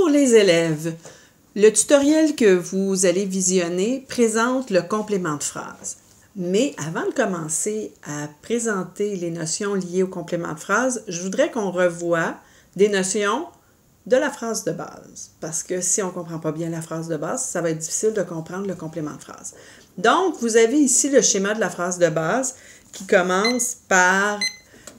Bonjour les élèves! Le tutoriel que vous allez visionner présente le complément de phrase. Mais avant de commencer à présenter les notions liées au complément de phrase, je voudrais qu'on revoie des notions de la phrase de base. Parce que si on ne comprend pas bien la phrase de base, ça va être difficile de comprendre le complément de phrase. Donc, vous avez ici le schéma de la phrase de base qui commence par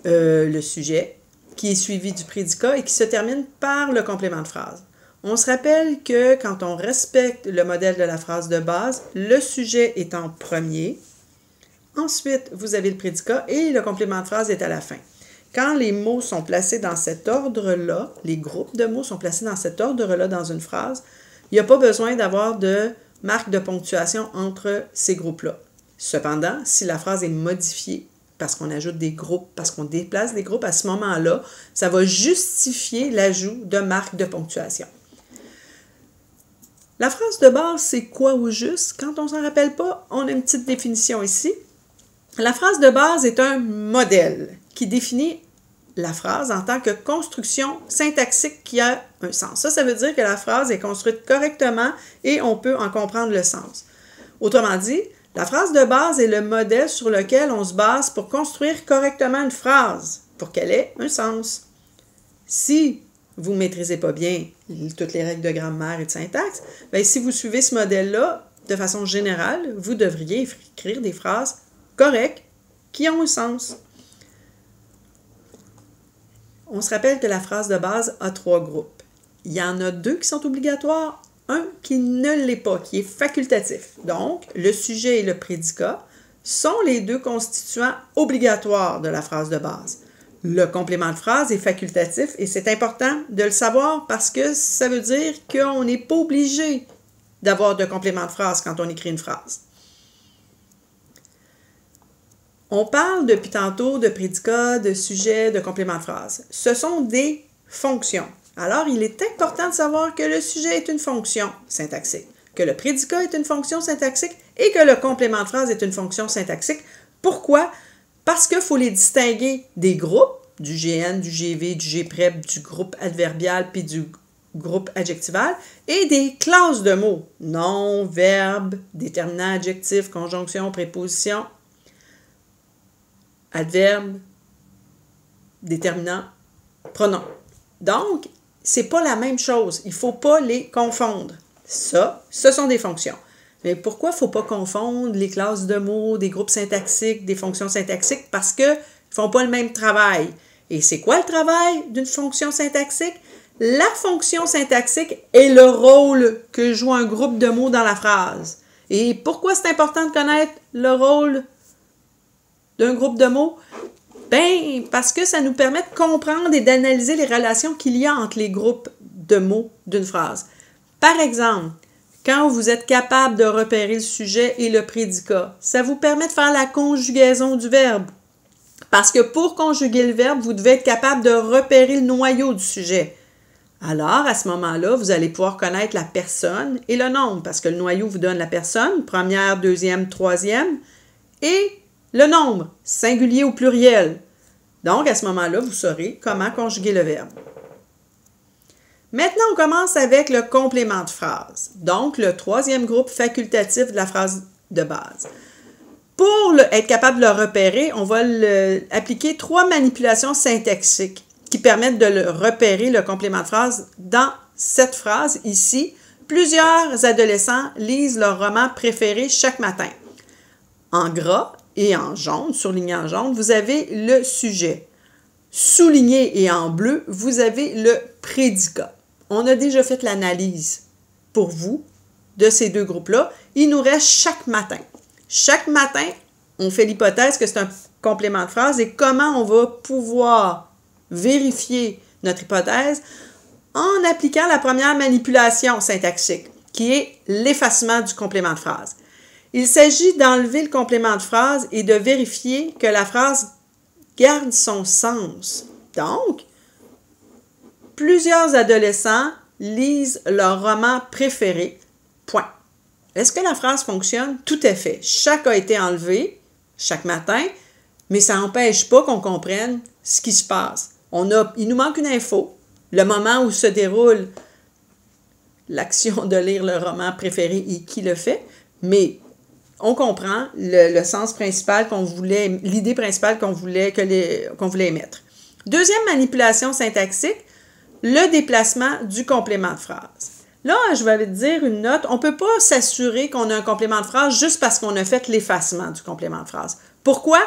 le sujet, qui est suivi du prédicat et qui se termine par le complément de phrase. On se rappelle que quand on respecte le modèle de la phrase de base, le sujet est en premier. Ensuite, vous avez le prédicat et le complément de phrase est à la fin. Quand les mots sont placés dans cet ordre-là, les groupes de mots sont placés dans cet ordre-là dans une phrase, il n'y a pas besoin d'avoir de marque de ponctuation entre ces groupes-là. Cependant, si la phrase est modifiée, parce qu'on ajoute des groupes, parce qu'on déplace des groupes, à ce moment-là, ça va justifier l'ajout de marques de ponctuation. La phrase de base, c'est quoi au juste? Quand on ne s'en rappelle pas, on a une petite définition ici. La phrase de base est un modèle qui définit la phrase en tant que construction syntaxique qui a un sens. Ça veut dire que la phrase est construite correctement et on peut en comprendre le sens. Autrement dit, la phrase de base est le modèle sur lequel on se base pour construire correctement une phrase, pour qu'elle ait un sens. Si vous ne maîtrisez pas bien toutes les règles de grammaire et de syntaxe, bien, si vous suivez ce modèle-là, de façon générale, vous devriez écrire des phrases correctes qui ont un sens. On se rappelle que la phrase de base a 3 groupes. Il y en a 2 qui sont obligatoires, un qui ne l'est pas, qui est facultatif. Donc, le sujet et le prédicat sont les 2 constituants obligatoires de la phrase de base. Le complément de phrase est facultatif et c'est important de le savoir parce que ça veut dire qu'on n'est pas obligé d'avoir de complément de phrase quand on écrit une phrase. On parle depuis tantôt de prédicat, de sujet, de complément de phrase. Ce sont des fonctions. Alors, il est important de savoir que le sujet est une fonction syntaxique, que le prédicat est une fonction syntaxique et que le complément de phrase est une fonction syntaxique. Pourquoi? Parce qu'il faut les distinguer des groupes, du GN, du GV, du GPREP, du groupe adverbial puis du groupe adjectival, et des classes de mots, nom, verbe, déterminant, adjectif, conjonction, préposition, adverbe, déterminant, pronom. Donc, ce n'est pas la même chose. Il ne faut pas les confondre. Ça, ce sont des fonctions. Mais pourquoi il ne faut pas confondre les classes de mots, des groupes syntaxiques, des fonctions syntaxiques? Parce qu'ils ne font pas le même travail. Et c'est quoi le travail d'une fonction syntaxique? La fonction syntaxique est le rôle que joue un groupe de mots dans la phrase. Et pourquoi c'est important de connaître le rôle d'un groupe de mots? Bien, parce que ça nous permet de comprendre et d'analyser les relations qu'il y a entre les groupes de mots d'une phrase. Par exemple, quand vous êtes capable de repérer le sujet et le prédicat, ça vous permet de faire la conjugaison du verbe. Parce que pour conjuguer le verbe, vous devez être capable de repérer le noyau du sujet. Alors, à ce moment-là, vous allez pouvoir connaître la personne et le nombre, parce que le noyau vous donne la personne, première, deuxième, troisième, et le nombre, singulier ou pluriel. Donc, à ce moment-là, vous saurez comment conjuguer le verbe. Maintenant, on commence avec le complément de phrase. Donc, le 3e groupe facultatif de la phrase de base. Pour être capable de le repérer, on va appliquer 3 manipulations syntaxiques qui permettent de repérer le complément de phrase dans cette phrase ici. Plusieurs adolescents lisent leur roman préféré chaque matin. En gras et en jaune, surligné en jaune, vous avez le sujet. Souligné et en bleu, vous avez le prédicat. On a déjà fait l'analyse pour vous de ces 2 groupes-là. Il nous reste chaque matin. Chaque matin, on fait l'hypothèse que c'est un complément de phrase et comment on va pouvoir vérifier notre hypothèse en appliquant la première manipulation syntaxique, qui est l'effacement du complément de phrase. Il s'agit d'enlever le complément de phrase et de vérifier que la phrase garde son sens. Donc, plusieurs adolescents lisent leur roman préféré. Point. Est-ce que la phrase fonctionne? Tout à fait. Chaque a été enlevé chaque matin, mais ça n'empêche pas qu'on comprenne ce qui se passe. Il nous manque une info, le moment où se déroule l'action de lire le roman préféré et qui le fait, mais on comprend le sens principal qu'on voulait, l'idée principale qu'on voulait émettre. Deuxième manipulation syntaxique, le déplacement du complément de phrase. Là, je vais te dire une note, on ne peut pas s'assurer qu'on a un complément de phrase juste parce qu'on a fait l'effacement du complément de phrase. Pourquoi?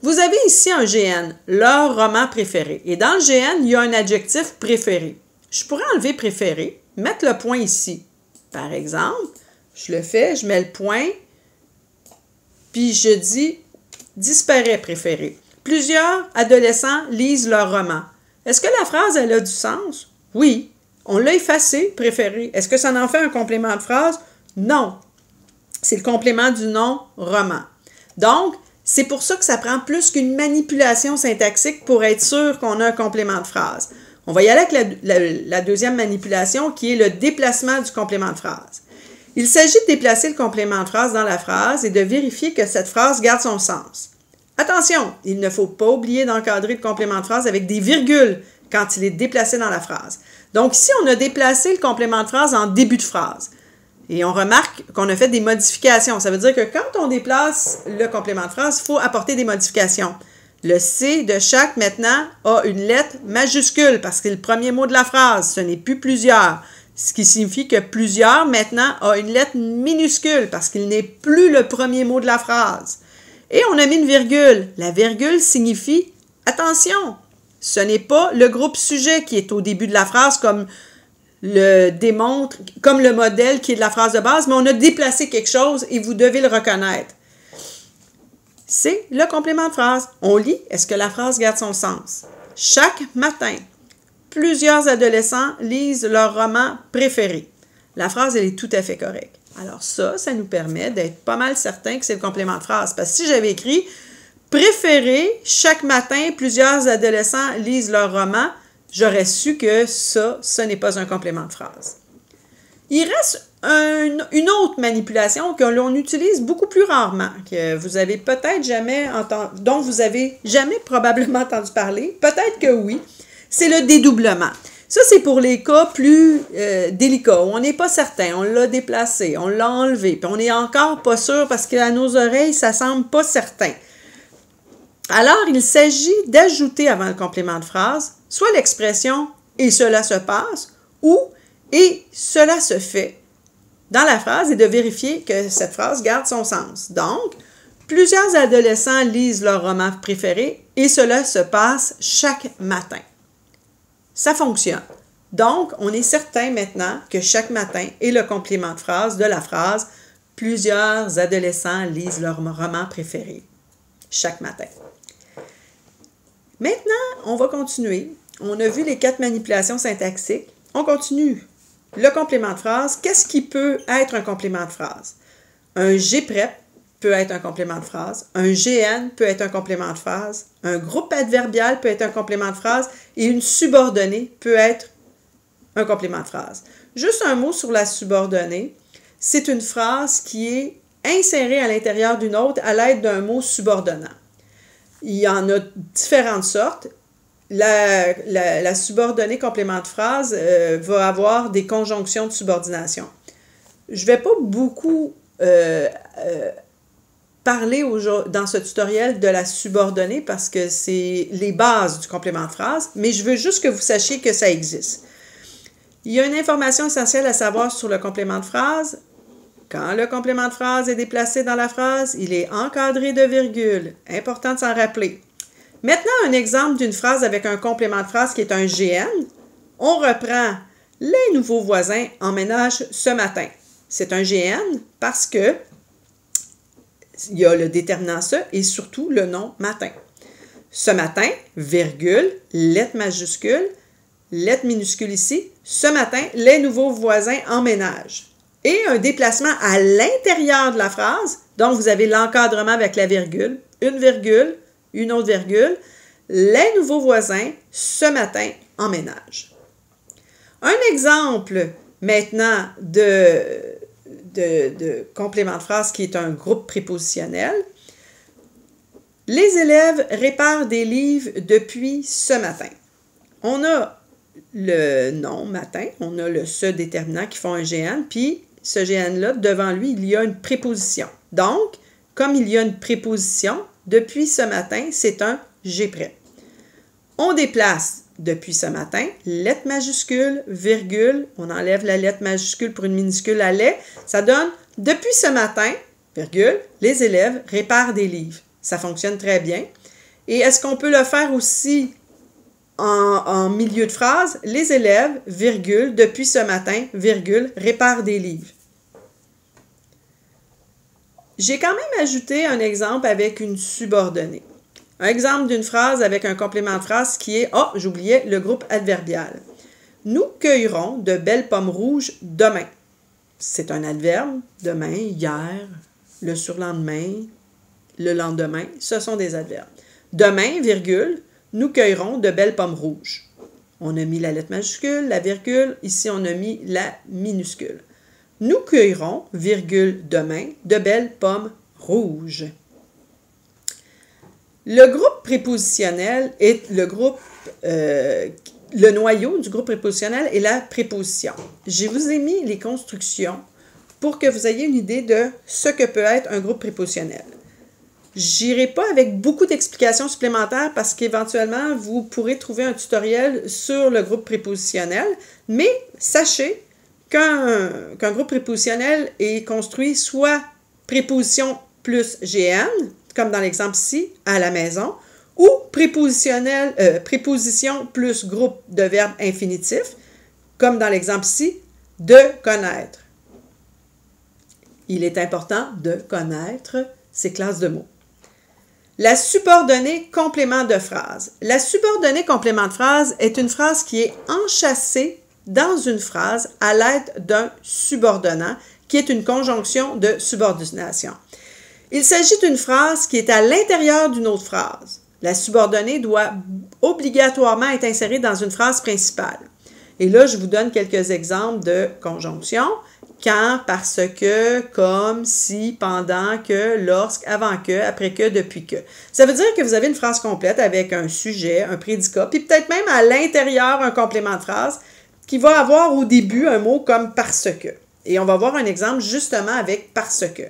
Vous avez ici un GN, leur roman préféré. Et dans le GN, il y a un adjectif préféré. Je pourrais enlever préféré, mettre le point ici. Par exemple, je le fais, je mets le point, puis je dis disparaît préféré. Plusieurs adolescents lisent leur roman. Est-ce que la phrase, elle a du sens? Oui. On l'a effacé, préféré. Est-ce que ça en fait un complément de phrase? Non. C'est le complément du nom roman. Donc, c'est pour ça que ça prend plus qu'une manipulation syntaxique pour être sûr qu'on a un complément de phrase. On va y aller avec la deuxième manipulation qui est le déplacement du complément de phrase. Il s'agit de déplacer le complément de phrase dans la phrase et de vérifier que cette phrase garde son sens. Attention, il ne faut pas oublier d'encadrer le complément de phrase avec des virgules quand il est déplacé dans la phrase. Donc ici, on a déplacé le complément de phrase en début de phrase. Et on remarque qu'on a fait des modifications. Ça veut dire que quand on déplace le complément de phrase, il faut apporter des modifications. Le C de chaque, maintenant, a une lettre majuscule parce que c'est le premier mot de la phrase. Ce n'est plus plusieurs. Ce qui signifie que plusieurs, maintenant, a une lettre minuscule parce qu'il n'est plus le premier mot de la phrase. Et on a mis une virgule. La virgule signifie « Attention, ce n'est pas le groupe sujet qui est au début de la phrase comme le démontre, comme le modèle qui est de la phrase de base, mais on a déplacé quelque chose et vous devez le reconnaître. C'est le complément de phrase. On lit, est-ce que la phrase garde son sens? Chaque matin, plusieurs adolescents lisent leur roman préféré. La phrase, elle est tout à fait correcte. Alors ça nous permet d'être pas mal certain que c'est le complément de phrase. Parce que si j'avais écrit « Préféré, chaque matin, plusieurs adolescents lisent leur roman », j'aurais su que ça, ce n'est pas un complément de phrase. Il reste une autre manipulation que l'on utilise beaucoup plus rarement, que vous avez peut-être jamais entendu, dont vous avez jamais probablement entendu parler, peut-être que oui, c'est le dédoublement. Ça, c'est pour les cas plus délicats, où on n'est pas certain, on l'a déplacé, on l'a enlevé, puis on n'est encore pas sûr parce qu'à nos oreilles, ça semble pas certain. Alors, il s'agit d'ajouter avant le complément de phrase soit l'expression « et cela se passe » ou « et cela se fait » dans la phrase et de vérifier que cette phrase garde son sens. Donc, plusieurs adolescents lisent leur roman préféré et cela se passe chaque matin. Ça fonctionne. Donc, on est certain maintenant que chaque matin est le complément de phrase de la phrase « Plusieurs adolescents lisent leur roman préféré chaque matin ». Maintenant, on va continuer. On a vu les 4 manipulations syntaxiques. On continue. Le complément de phrase. Qu'est-ce qui peut être un complément de phrase? Un G-prep peut être un complément de phrase. Un GN peut être un complément de phrase. Un groupe adverbial peut être un complément de phrase. Et une subordonnée peut être un complément de phrase. Juste un mot sur la subordonnée. C'est une phrase qui est insérée à l'intérieur d'une autre à l'aide d'un mot subordonnant. Il y en a différentes sortes. La subordonnée complément de phrase va avoir des conjonctions de subordination. Je ne vais pas beaucoup parler dans ce tutoriel de la subordonnée parce que c'est les bases du complément de phrase, mais je veux juste que vous sachiez que ça existe. Il y a une information essentielle à savoir sur le complément de phrase. Quand le complément de phrase est déplacé dans la phrase, il est encadré de virgules. Important de s'en rappeler. Maintenant, un exemple d'une phrase avec un complément de phrase qui est un GN. On reprend « Les nouveaux voisins emménagent ce matin ». C'est un GN parce que il y a le déterminant « ce » et surtout le nom « matin ». Ce matin, virgule, lettre majuscule, lettre minuscule ici. Ce matin, les nouveaux voisins emménagent. Et un déplacement à l'intérieur de la phrase. Donc, vous avez l'encadrement avec la virgule, une autre virgule. Les nouveaux voisins, ce matin, emménagent. Un exemple maintenant de complément de phrase qui est un groupe prépositionnel. Les élèves réparent des livres depuis ce matin. On a le nom matin, on a le se déterminant qui font un GN, puis ce GN-là, devant lui, il y a une préposition. Donc, comme il y a une préposition, depuis ce matin, c'est un G prêt. On déplace depuis ce matin, lettre majuscule, virgule, on enlève la lettre majuscule pour une minuscule à lait, ça donne depuis ce matin, virgule, les élèves réparent des livres. Ça fonctionne très bien. Et est-ce qu'on peut le faire aussi en milieu de phrase? Les élèves, virgule, depuis ce matin, virgule, réparent des livres. J'ai quand même ajouté un exemple avec une subordonnée. Un exemple d'une phrase avec un complément de phrase qui est « Ah, j'oubliais le groupe adverbial. Nous cueillerons de belles pommes rouges demain. » C'est un adverbe. Demain, hier, le surlendemain, le lendemain, ce sont des adverbes. Demain, virgule, nous cueillerons de belles pommes rouges. On a mis la lettre majuscule, la virgule, ici on a mis la minuscule. Nous cueillerons, virgule, demain, de belles pommes rouges. Le groupe prépositionnel est le noyau du groupe prépositionnel est la préposition. Je vous ai mis les constructions pour que vous ayez une idée de ce que peut être un groupe prépositionnel. J'irai pas avec beaucoup d'explications supplémentaires parce qu'éventuellement, vous pourrez trouver un tutoriel sur le groupe prépositionnel, mais sachez qu'un groupe prépositionnel est construit soit préposition plus GN, comme dans l'exemple ici, à la maison, ou préposition plus groupe de verbes infinitifs, comme dans l'exemple ici, de connaître. Il est important de connaître ces classes de mots. La subordonnée complément de phrase. La subordonnée complément de phrase est une phrase qui est enchâssée dans une phrase à l'aide d'un subordonnant, qui est une conjonction de subordination. Il s'agit d'une phrase qui est à l'intérieur d'une autre phrase. La subordonnée doit obligatoirement être insérée dans une phrase principale. Et là, je vous donne quelques exemples de conjonction. Quand, parce que, comme, si, pendant que, lorsque, avant que, après que, depuis que. Ça veut dire que vous avez une phrase complète avec un sujet, un prédicat, puis peut-être même à l'intérieur un complément de phrase qui va avoir au début un mot comme parce que. Et on va voir un exemple justement avec parce que.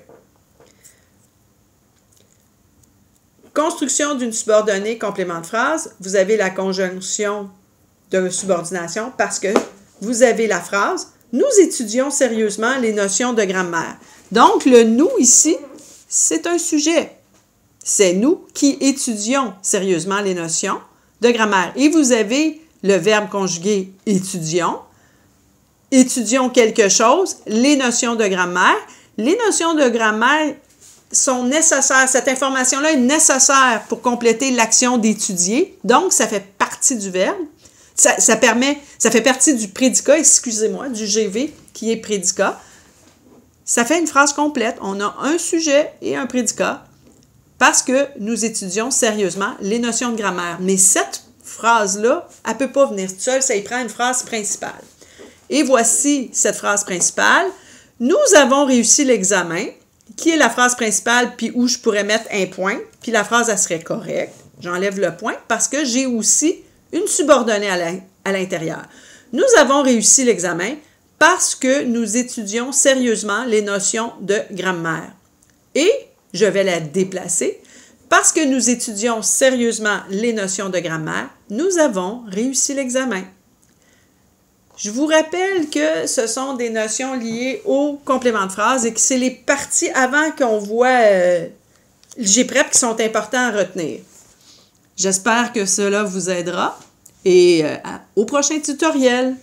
Construction d'une subordonnée complément de phrase. Vous avez la conjonction de subordination parce que vous avez la phrase. Nous étudions sérieusement les notions de grammaire. Donc, le « nous » ici, c'est un sujet. C'est nous qui étudions sérieusement les notions de grammaire. Et vous avez le verbe conjugué « étudions ». Étudions quelque chose, les notions de grammaire. Les notions de grammaire sont nécessaires. Cette information-là est nécessaire pour compléter l'action d'étudier. Donc, ça fait partie du verbe. Ça fait partie du prédicat, excusez-moi, du GV qui est prédicat. Ça fait une phrase complète. On a un sujet et un prédicat parce que nous étudions sérieusement les notions de grammaire. Mais cette phrase-là, elle ne peut pas venir seule, ça y prend une phrase principale. Et voici cette phrase principale. Nous avons réussi l'examen, qui est la phrase principale, puis où je pourrais mettre un point, puis la phrase, elle serait correcte. J'enlève le point parce que j'ai aussi une subordonnée à l'intérieur. Nous avons réussi l'examen parce que nous étudions sérieusement les notions de grammaire. Et je vais la déplacer. Parce que nous étudions sérieusement les notions de grammaire, nous avons réussi l'examen. Je vous rappelle que ce sont des notions liées au complément de phrase et que c'est les parties avant qu'on voit le G-prep qui sont importants à retenir. J'espère que cela vous aidera et au prochain tutoriel.